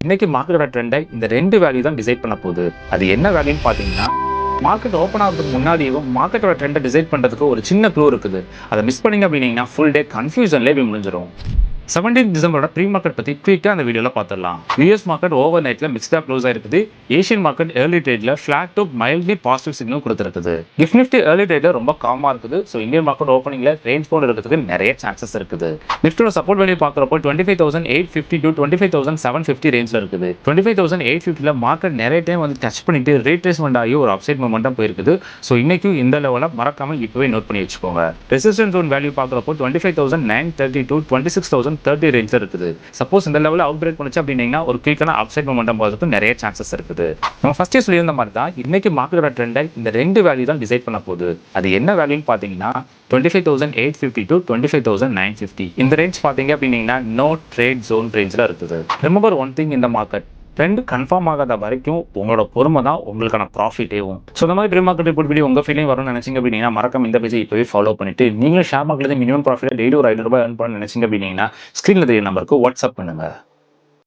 இன்னைக்கு மார்க்கெட்டோட ட்ரெண்டை இந்த 2 வேல்யூ தான் டிசைட் பண்ண போகுது. அது என்ன வேல்யூன்னு பார்த்தீங்கன்னா, மார்க்கெட் ஓப்பன் ஆகிறதுக்கு முன்னாடியும் மார்க்கெட்டோட ட்ரெண்டை டிசைட் பண்ணுறதுக்கு ஒரு சின்ன க்ளூ இருக்குது. அதை மிஸ் பண்ணீங்க அப்படின்னீங்கன்னா ஃபுல் டே கன்ஃபியூஷன்லேயே போய் முடிஞ்சிடும். 17 டிசம்பரோட ப்ரீ மார்க்கெட் பற்றி குயிக்காக அந்த வீடியோவில் பார்த்துடலாம். யூஎஸ் மார்க்கெட் ஓவர் நைட்டில் மிக்ஸ்டாக க்ளோஸ் ஆயிருக்குது. ஏஷியன் மார்க்கெட் ஏர்லி ட்ரேடில் flat to mildly positive signal கொடுத்துருக்குது. கிஃப்ட் நிஃப்டி ஏர்லி ட்ரேடில் ரொம்ப காமாக இருக்குது. ஸோ இந்தியன் மார்க்கெட் ஓப்பனிங்கில் ரேஞ்ச் பவுண்ட் இருக்கிறதுக்கு நிறைய சான்சஸ் இருக்குது. நிஃப்டியோட சப்போர்ட் வேல்யூ பார்க்குறப்போ 25,850 to 25,750 ரேஞ்சில் இருக்குது. 25,850 மார்க்கெட் நிறைய டைம் வந்து டச் பண்ணிட்டு ரீட்ரேஸ்மெண்ட் ஆகி ஒரு அப்சைட் மொமெண்டம் போயிருக்குது. ஸோ இன்னைக்கும் இந்த லெவலில் மறக்காமல் இப்போவே நோட் பண்ணி வச்சுக்கோங்க. ரெசிஸ்டன்ஸ் ஜோன் வேல்யூ பார்க்குறப்போ 25,930 to 26,030 ரேஞ்சில் இருக்குது. சப்போஸ் இந்த லெவலில் அவுட் பிரேக் பண்ணுச்சு அப்படின்னா ஒரு குயிக்கான அப்சைட் மொமெண்டம் போகிறதுக்கு நிறைய சான்சஸ் இருக்குது. நம்ம ஃபர்ஸ்டே சொல்லியிருந்த மாதிரி தான் இன்னைக்கு மார்க்கெட்டோட ட்ரெண்டை இந்த 2 வேல்யூ தான் டிசைட் பண்ண போகுது. அது என்ன வேல்யூன்னு பார்த்தீங்கன்னா 25,850 to 25,950. இந்த ரேஞ்ச் பார்த்தீங்க அப்படின்னா நோ ட்ரேட் ஜோன் ரேஞ்சில் இருக்குது. ரிமெம்பர் ஒன் திங், இந்த மார்க்கெட் ட்ரெண்ட் கன்ஃபார்ம் ஆகாத வரைக்கும் உங்களோட பொறுமை தான் உங்களுக்கான ப்ராஃபிட்டேவும். ஸோ இந்த மாதிரி ப்ரீ மார்க்கெட் ரிப்போர்ட் வீடியோ உங்கள் ஃபீலிங் வரும்னு நினைச்சிங்க அப்படின்னா மறக்காம இந்த பேஜை இப்போவே ஃபாலோ பண்ணிட்டு நீங்களும் ஷேர் மார்க்கெட்ல மினிமம் ப்ராஃபிட் டெய்லி ஒரு 500 ரூபாய் earn பண்ண நினைச்சிங்க அப்படின்னா ஸ்க்ரீனில் தெரிய நம்பருக்கு வாட்ஸ்அப் பண்ணுங்க.